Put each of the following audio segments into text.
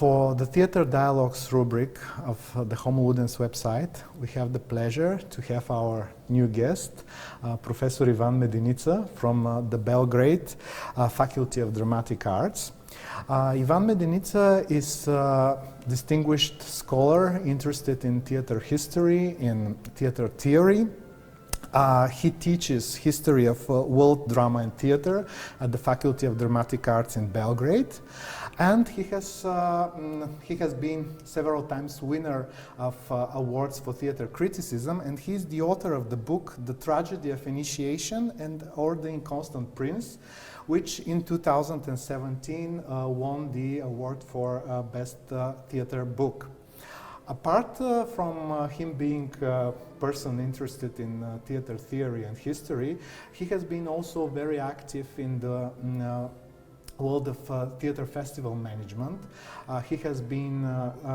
For the Theatre Dialogues rubric of the Homo Ludens website, we have the pleasure to have our new guest, Professor Iván Medeniца from the Belgrade Faculty of Dramatic Arts. Iván Medeniца is a distinguished scholar interested in theatre history, in theatre theory. He teaches history of world drama and theatre at the Faculty of Dramatic Arts in Belgrade. And he has been several times winner of awards for theatre criticism, and he's the author of the book The Tragedy of Initiation and or The Inconstant Prince, which in 2017 won the award for Best Theatre Book. Apart from him being a person interested in theatre theory and history, he has been also very active in the world of theatre festival management. He has been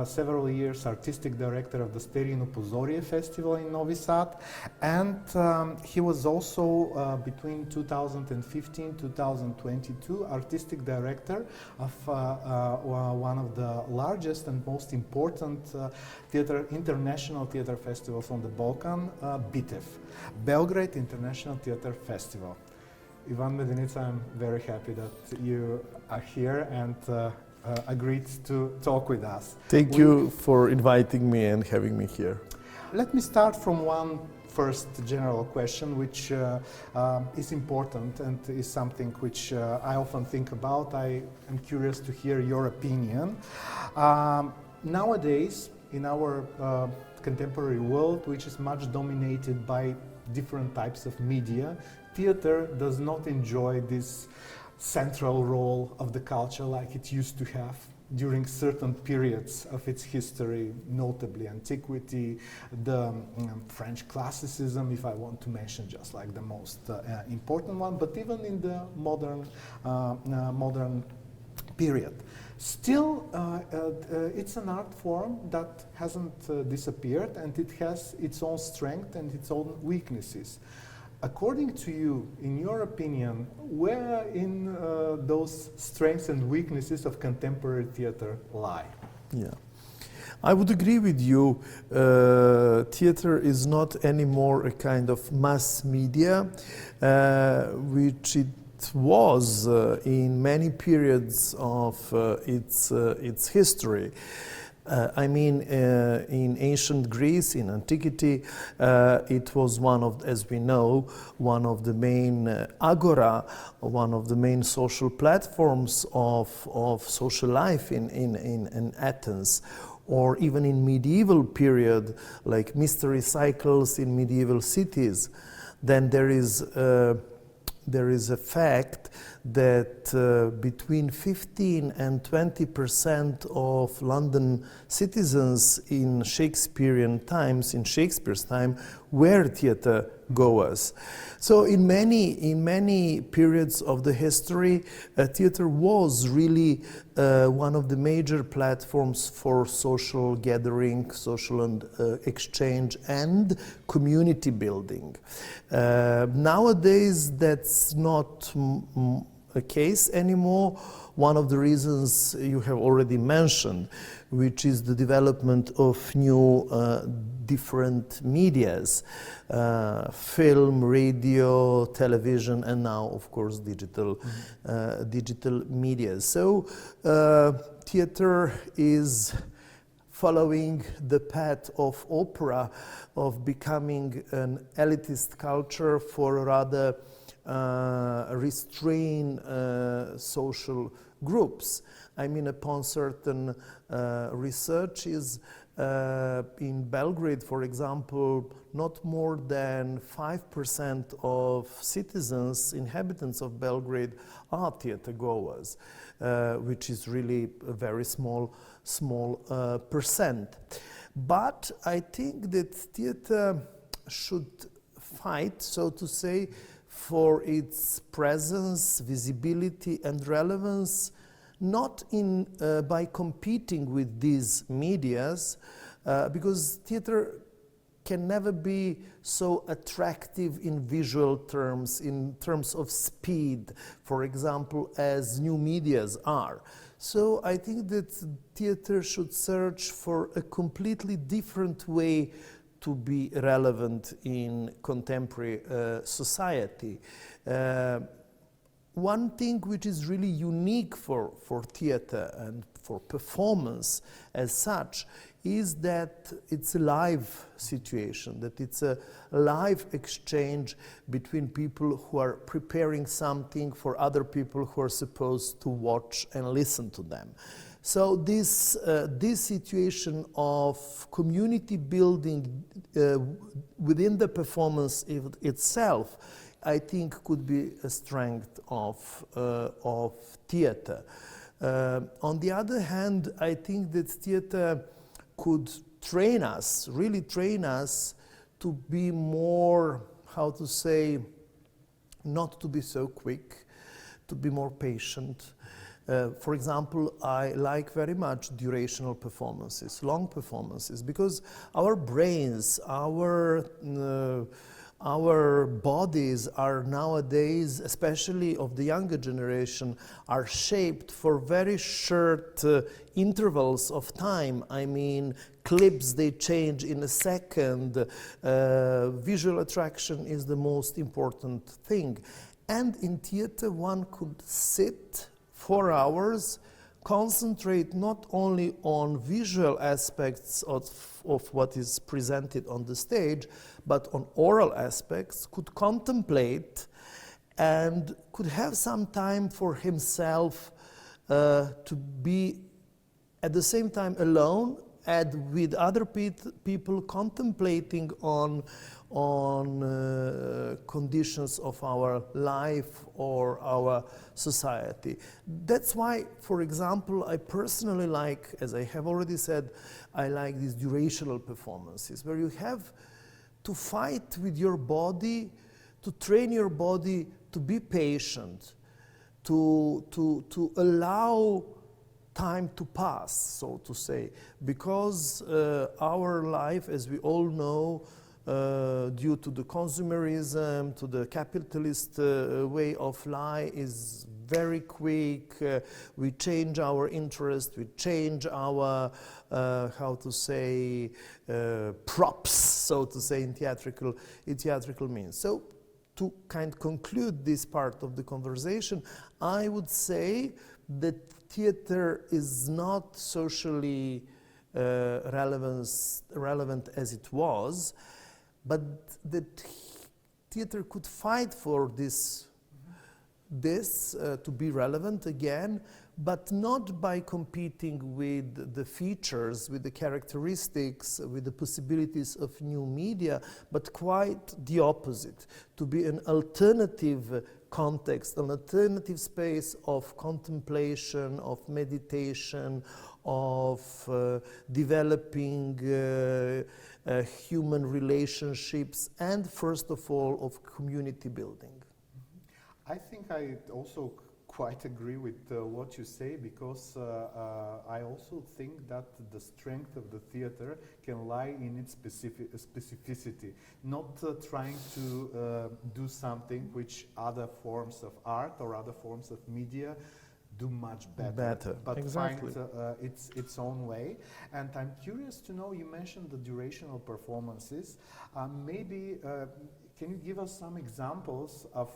several years artistic director of the Sterijino Pozorje festival in Novi Sad, and he was also between 2015-2022 artistic director of one of the largest and most important international theatre festivals on the Balkan, BITEF, Belgrade International Theatre Festival. Iván Medeniца, I'm very happy that you are here and agreed to talk with us. Thank you for inviting me and having me here. Let me start from one first general question, which is important and is something which I often think about. I am curious to hear your opinion. Nowadays, in our contemporary world, which is much dominated by different types of media, theatre does not enjoy this central role of the culture like it used to have during certain periods of its history, notably antiquity, the French classicism, if I want to mention just like the most important one, but even in the modern period. Still, it's an art form that hasn't disappeared, and it has its own strength and its own weaknesses. According to you, in your opinion, where in those strengths and weaknesses of contemporary theatre lie? Yeah, I would agree with you. Theatre is not anymore a kind of mass media, which it was in many periods of its history. I mean, in ancient Greece, in antiquity, it was one of, as we know, one of the main agora, one of the main social platforms of social life in Athens, or even in medieval period, like mystery cycles in medieval cities. Then there is a fact that between 15 and 20% of London citizens in Shakespearean times, in Shakespeare's time, were theatre goers. So in many periods of the history, theatre was really one of the major platforms for social gathering, social exchange and community building. Nowadays that's not a case anymore. One of the reasons you have already mentioned, which is the development of new different medias, film, radio, television, and now of course digital media. So theater is following the path of opera, of becoming an elitist culture for a rather restrain social groups. I mean, upon certain researches in Belgrade, for example, not more than 5% of citizens, inhabitants of Belgrade, are theatre goers, which is really a very small percent. But I think that theatre should fight, so to say, for its presence, visibility and relevance, not by competing with these medias, because theatre can never be so attractive in visual terms, in terms of speed, for example, as new medias are. So I think that theater should search for a completely different way to be relevant in contemporary society. One thing which is really unique for theater and for performance as such is that it's a live situation, that it's a live exchange between people who are preparing something for other people who are supposed to watch and listen to them. So this situation of community building within the performance itself, I think, could be a strength of theater. On the other hand, I think that theater could train us, really train us to be more, how to say, not to be so quick, to be more patient. For example, I like very much durational performances, long performances, because our brains, our bodies are nowadays, especially of the younger generation, are shaped for very short intervals of time. I mean, clips, they change in a second. Visual attraction is the most important thing. And in theater, one could sit 4 hours, concentrate not only on visual aspects of what is presented on the stage, but on oral aspects, could contemplate and could have some time for himself to be at the same time alone and with other people contemplating on conditions of our life or our society. That's why, for example, I personally like, as I have already said, I like these durational performances where you have to fight with your body, to train your body to be patient, to allow time to pass, so to say, because our life, as we all know, due to the consumerism, to the capitalist way of life, is very quick. We change our interest, we change our, how to say, props, so to say, in theatrical means. So, to kind of conclude this part of the conversation, I would say that theater is not socially relevant as it was, but that theater could fight for this to be relevant again, but not by competing with the features, with the characteristics, with the possibilities of new media, but quite the opposite, to be an alternative context, an alternative space of contemplation, of meditation, of developing human relationships, and first of all, of community building. I think I also quite agree with what you say, because I also think that the strength of the theater can lie in its specificity, not trying to do something which other forms of art or other forms of media do much better, but exactly. find its own way. And I'm curious to know, you mentioned the durational performances. Maybe can you give us some examples of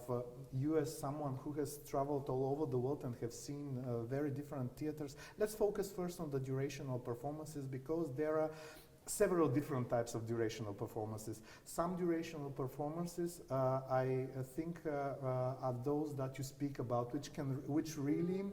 you as someone who has traveled all over the world and have seen very different theaters? Let's focus first on the durational performances, because there are several different types of durational performances. Some durational performances, I think, are those that you speak about, which really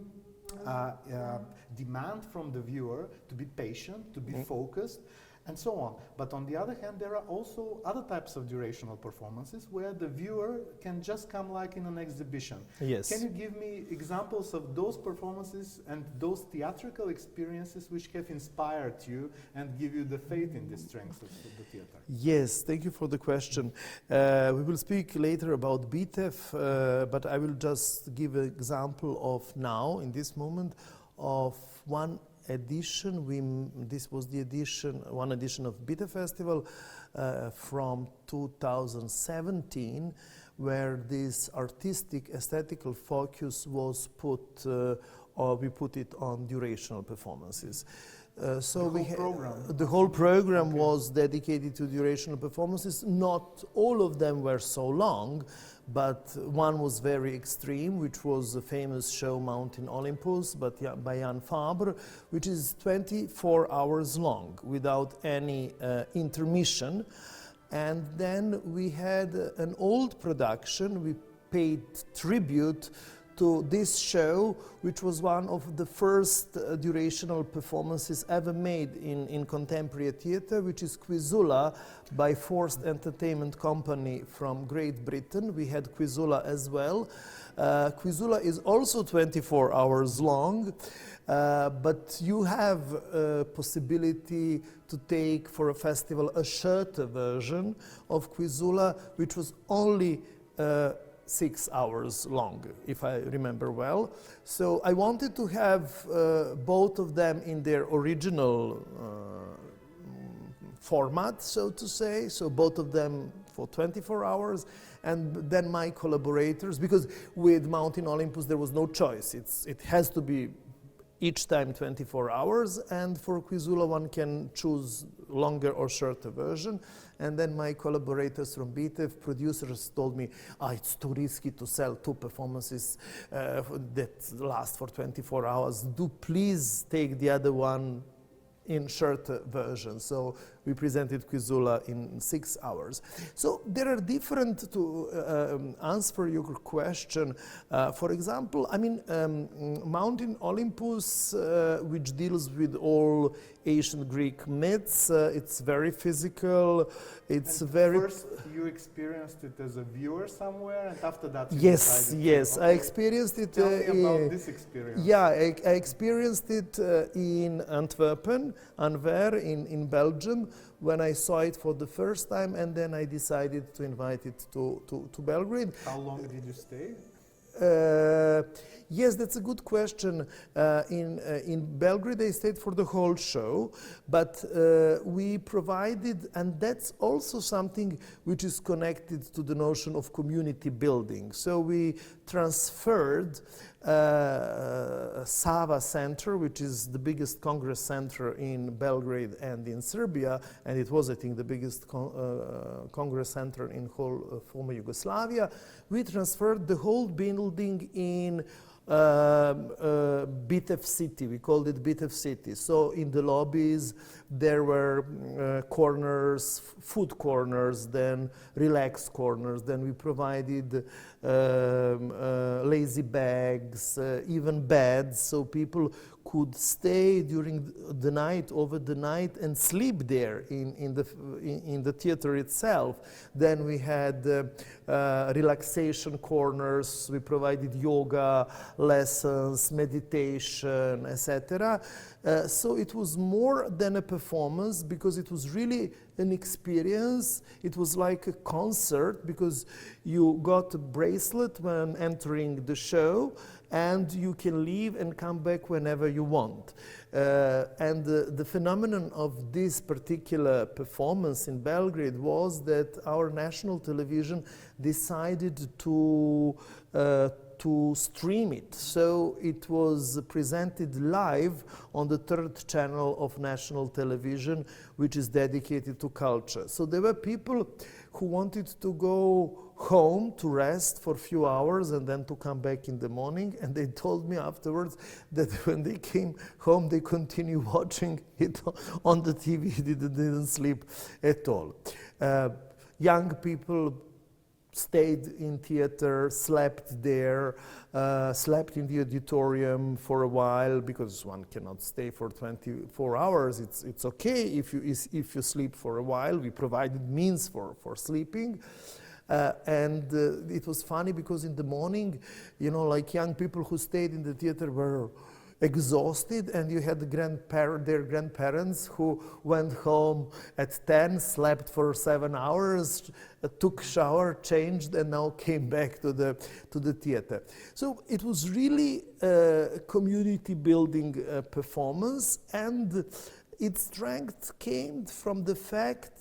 demand from the viewer to be patient, to be focused, and so on. But on the other hand, there are also other types of durational performances where the viewer can just come like in an exhibition. Yes. Can you give me examples of those performances and those theatrical experiences which have inspired you and give you the faith in the strengths of the theater? Yes, thank you for the question. We will speak later about BTEF, but I will just give an example of now, in this moment, of one edition. This was the edition, one edition of BTEF Festival from 2017, where this artistic aesthetical focus was put or we put it on durational performances. The the whole program was dedicated to durational performances. Not all of them were so long, but one was very extreme, which was the famous show Mountain Olympus by Jan Fabre, which is 24 hours long without any intermission. And then we had an old production. We paid tribute to this show, which was one of the first durational performances ever made in contemporary theatre, which is Quizula by Forced Entertainment Company from Great Britain. We had Quizula as well. Quizula is also 24 hours long, but you have a possibility to take for a festival a shorter version of Quizula, which was only 6 hours long, if I remember well. So I wanted to have both of them in their original format, so to say, so both of them for 24 hours, and then my collaborators, because with Mountain Olympus there was no choice. It has to be each time 24 hours, and for Quizula one can choose longer or shorter version. And then my collaborators from BTEF, producers, told me, it's too risky to sell two performances that last for 24 hours. Do please take the other one in shorter version. So we presented Quizula in 6 hours. So there are different, to answer your question. For example, I mean, Mountain Olympus, which deals with all ancient Greek myths, it's very physical, it's and very... First you experienced it as a viewer somewhere, and after that you Yes, decided yes, to, I experienced it... Tell me about this experience. Yeah, I experienced it in Antwerpen, Anvers, in Belgium, when I saw it for the first time, and then I decided to invite it to Belgrade. How long did you stay? Yes, that's a good question. In Belgrade, I stayed for the whole show, but we provided, and that's also something which is connected to the notion of community building. So we transferred Sava Center, which is the biggest congress center in Belgrade and in Serbia, and it was, I think, the biggest congress center in whole former Yugoslavia. We transferred the whole building in BTEF City. We called it BTEF City. So in the lobbies there were corners, food corners, then relaxed corners. Then we provided lazy bags, even beds, so people could stay during the night, over the night, and sleep there in the theater itself. Then we had relaxation corners. We provided yoga lessons, meditation, etc. So it was more than a performance, because it was really an experience. It was like a concert, because you got a bracelet when entering the show, and you can leave and come back whenever you want. And the phenomenon of this particular performance in Belgrade was that our national television decided to stream it. So it was presented live on the 3rd channel of national television, which is dedicated to culture. So there were people who wanted to go home to rest for a few hours and then to come back in the morning, and they told me afterwards that when they came home they continued watching it on the TV. They didn't sleep at all. Young people stayed in theater, slept there, slept in the auditorium for a while, because one cannot stay for 24 hours. It's okay if you sleep for a while. We provided means for sleeping. And it was funny, because in the morning, you know, like young people who stayed in the theater were exhausted, and you had their grandparents who went home at 10, slept for 7 hours, took shower, changed, and now came back to the theater. So it was really a community building performance, and its strength came from the fact,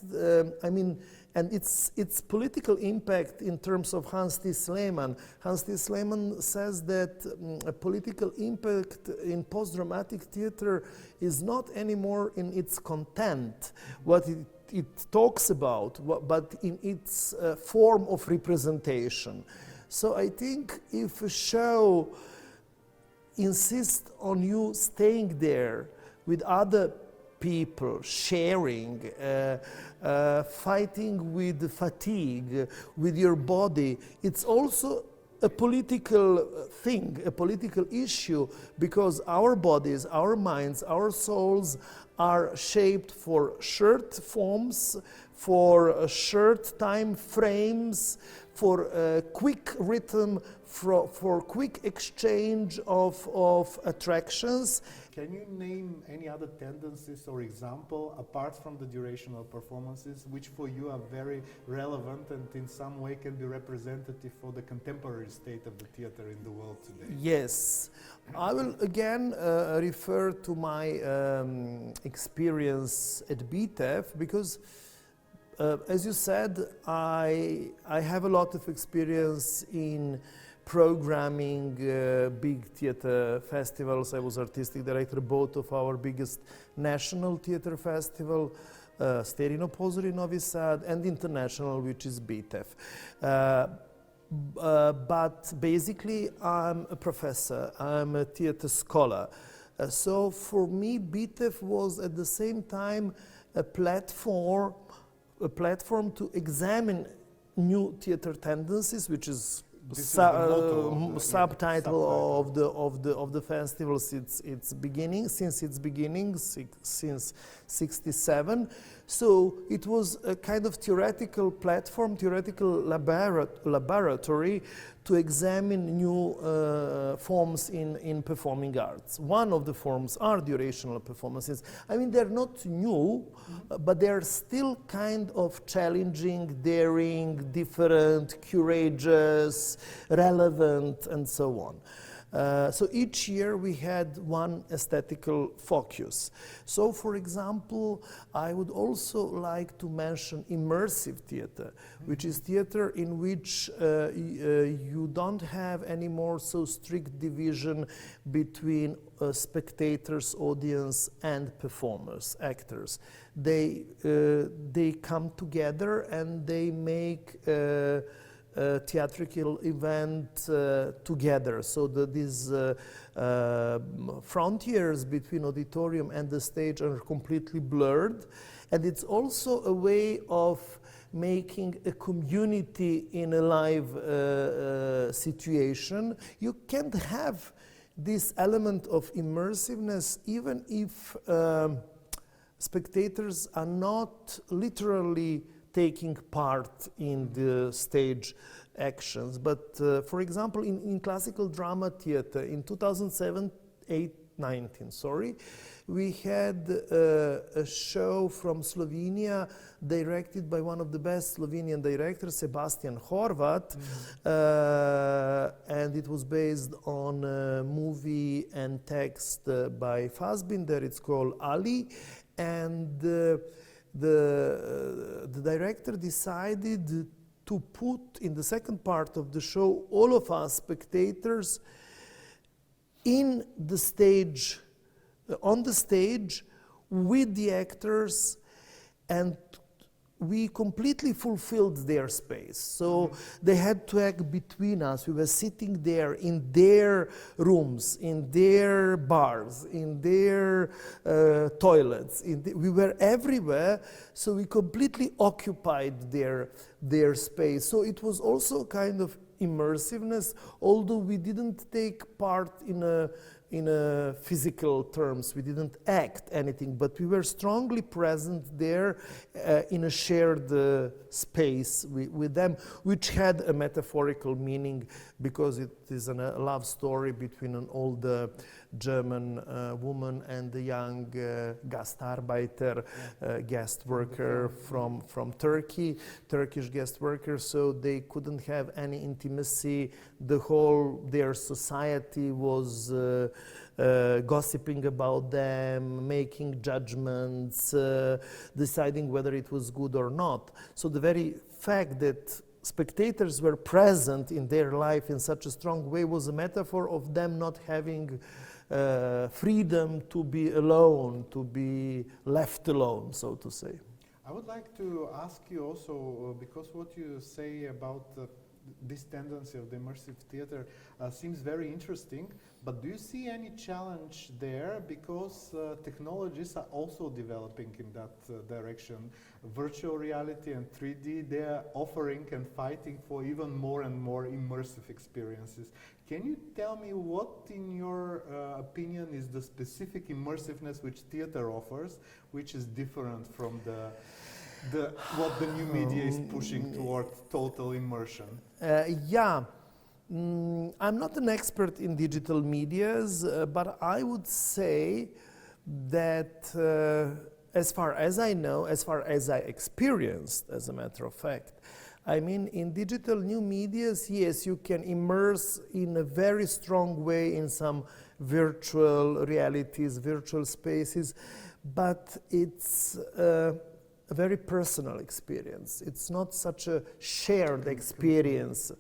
and its political impact in terms of Hans T. Sleeman. Hans T. Sleeman says that a political impact in post-dramatic theater is not anymore in its content, what it talks about, but in its form of representation. So I think if a show insists on you staying there with other people, sharing, fighting with fatigue, with your body, it's also a political thing, a political issue, because our bodies, our minds, our souls are shaped for short forms, for short time frames, for quick rhythm, for quick exchange of attractions. Can you name any other tendencies or example, apart from the durational performances, which for you are very relevant and in some way can be representative for the contemporary state of the theater in the world today? Yes. I will again refer to my experience at BTEF, because as you said, I have a lot of experience in programming big theater festivals. I was artistic director both of our biggest national theater festival, Sterijino Pozorje, Novi Sad, and international, which is BTEF. But basically, I'm a professor, I'm a theater scholar. So for me, BTEF was at the same time a platform to examine new theater tendencies, which is subtitle of the festival since its beginning, since 67. So it was a kind of theoretical platform, theoretical laboratory to examine new forms in performing arts. One of the forms are durational performances. I mean, they're not new, but they're still kind of challenging, daring, different, courageous, relevant, and so on. So each year we had one aesthetical focus. So for example, I would also like to mention immersive theater, which is theater in which you don't have anymore so strict division between spectators, audience, and performers, actors. They come together and they make theatrical event together, so that these frontiers between auditorium and the stage are completely blurred. And it's also a way of making a community in a live situation. You can't have this element of immersiveness even if spectators are not literally taking part in the stage actions. But for example, in classical drama theater, in 2019, we had a show from Slovenia directed by one of the best Slovenian directors, Sebastian Horvat, and it was based on a movie and text by Fassbinder. It's called Ali, and the director decided to put in the second part of the show all of us spectators in the stage, on the stage with the actors, and we completely fulfilled their space. So they had to act between us. We were sitting there in their rooms, in their bars, in their toilets. We were everywhere, so we completely occupied their space. So it was also kind of immersiveness, although we didn't take part in a physical terms. We didn't act anything, but we were strongly present there in a shared space with them, which had a metaphorical meaning because it is a love story between an old German woman and a young Gastarbeiter, guest worker from Turkey, Turkish guest worker, so they couldn't have any intimacy. Their society was gossiping about them, making judgments, deciding whether it was good or not. So the very fact that spectators were present in their life in such a strong way was a metaphor of them not having freedom to be alone, to be left alone, so to say. I would like to ask you also, because what you say about this tendency of the immersive theater seems very interesting, but do you see any challenge there? Because technologies are also developing in that direction. Virtual reality and 3D, they are offering and fighting for even more and more immersive experiences. Can you tell me what, in your opinion, is the specific immersiveness which theater offers, which is different from what the new media is pushing toward total immersion? I'm not an expert in digital medias, but I would say that as far as I know, as far as I experienced, as a matter of fact, I mean, in digital new medias, yes, you can immerse in a very strong way in some virtual realities, virtual spaces, but it's a very personal experience. It's not such a shared experience.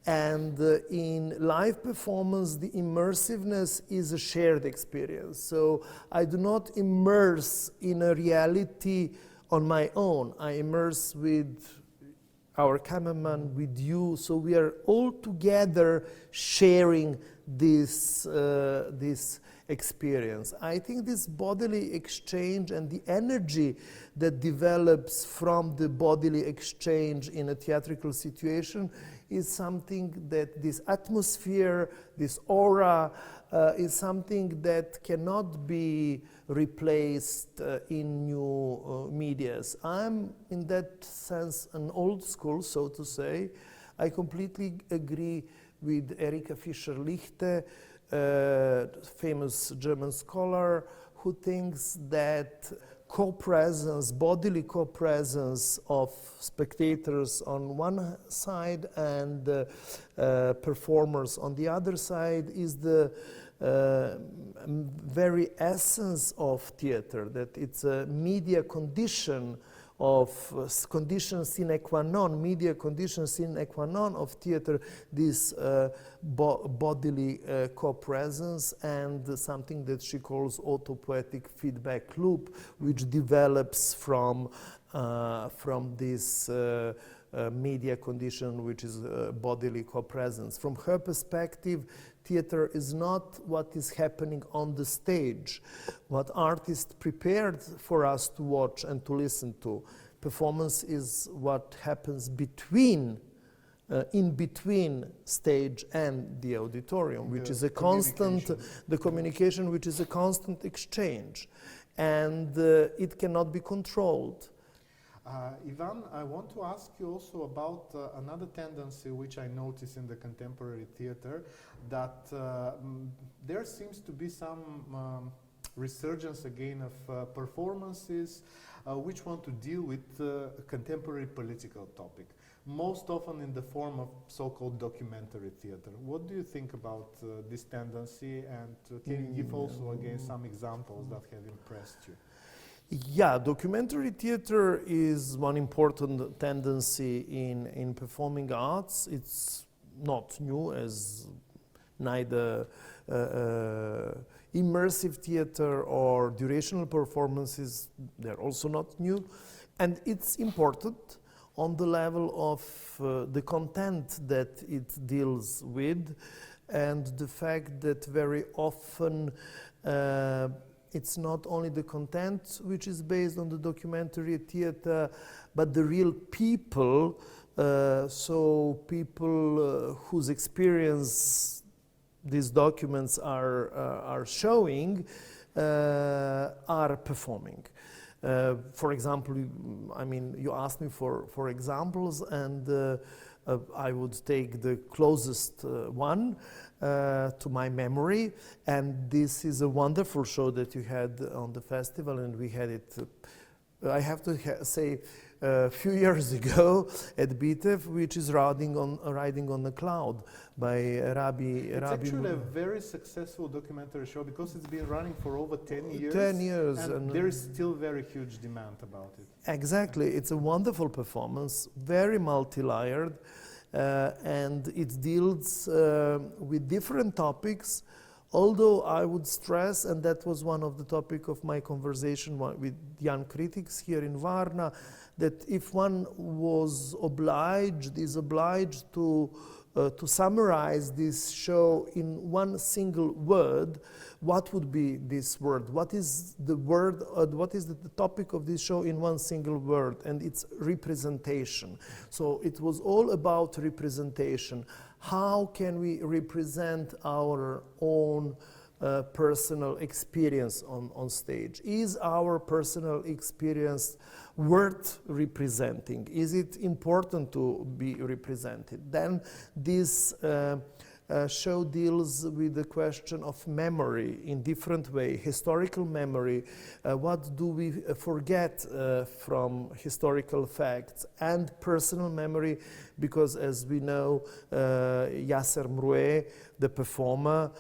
And in live performance, the immersiveness is a shared experience. So I do not immerse in a reality on my own. I immerse with our cameraman, with you, so we are all together sharing this experience. I think this bodily exchange and the energy that develops from the bodily exchange in a theatrical situation is something that this atmosphere, this aura, is something that cannot be replaced in new medias. I'm, in that sense, an old school, so to say. I completely agree with Erika Fischer-Lichte, famous German scholar, who thinks that co-presence, bodily co-presence of spectators on one side and performers on the other side is the very essence of theater, that it's a media condition of condition sine qua non, media condition sine qua non of theater, this bodily co-presence, and something that she calls autopoietic feedback loop, which develops from this media condition, which is bodily co-presence. From her perspective, theater is not what is happening on the stage, what artists prepared for us to watch and to listen to. Performance is what happens between, in between stage and the auditorium, which is a constant, the communication, which is a constant exchange, and it cannot be controlled. Ivan, I want to ask you also about another tendency which I notice in the contemporary theater, that there seems to be some resurgence again of performances which want to deal with contemporary political topic, most often in the form of so-called documentary theater. What do you think about this tendency, and can you give also again some examples that have impressed you? Yeah, documentary theater is one important tendency in performing arts. It's not new, as neither immersive theater or durational performances, they're also not new. And it's important on the level of the content that it deals with, and the fact that very often it's not only the content which is based on the documentary theater, but the real people, so people whose experience these documents are showing, are performing. For example, I mean, you asked me for examples, and I would take the closest one to my memory, and this is a wonderful show that you had on the festival, and we had it, I have to say, a few years ago at BITEF, which is riding on the cloud by Rabbi. It's actually a very successful documentary show because it's been running for over 10 years. 10 years. And there is still very huge demand about it. Exactly. It's a wonderful performance, very multi-layered, and it deals with different topics. Although I would stress, and that was one of the topic of my conversation with young critics here in Varna, that if one is obliged to summarize this show in one single word, what would be this word? What is the word? What is the topic of this show in one single word? And it's representation. So it was all about representation. How can we represent our own personal experience on stage? Is our personal experience worth representing? Is it important to be represented? Then this show deals with the question of memory in different way, historical memory, what do we forget from historical facts, and personal memory, because as we know, Yasser Mroué, the performer,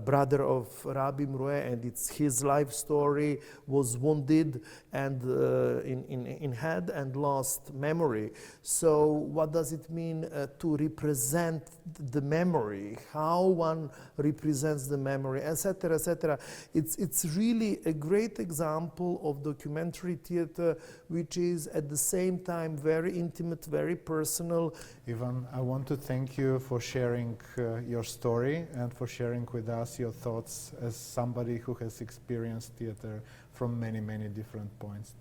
brother of Rabbi Mroué, and it's his life story, was wounded and in head and lost memory. So what does it mean to represent the memory? How one represents the memory, etc., etc. It's really a great example of documentary theater, which is at the same time very intimate, very personal. Ivan, I want to thank you for sharing your story and for sharing with us your thoughts as somebody who has experienced theater from many, many different points.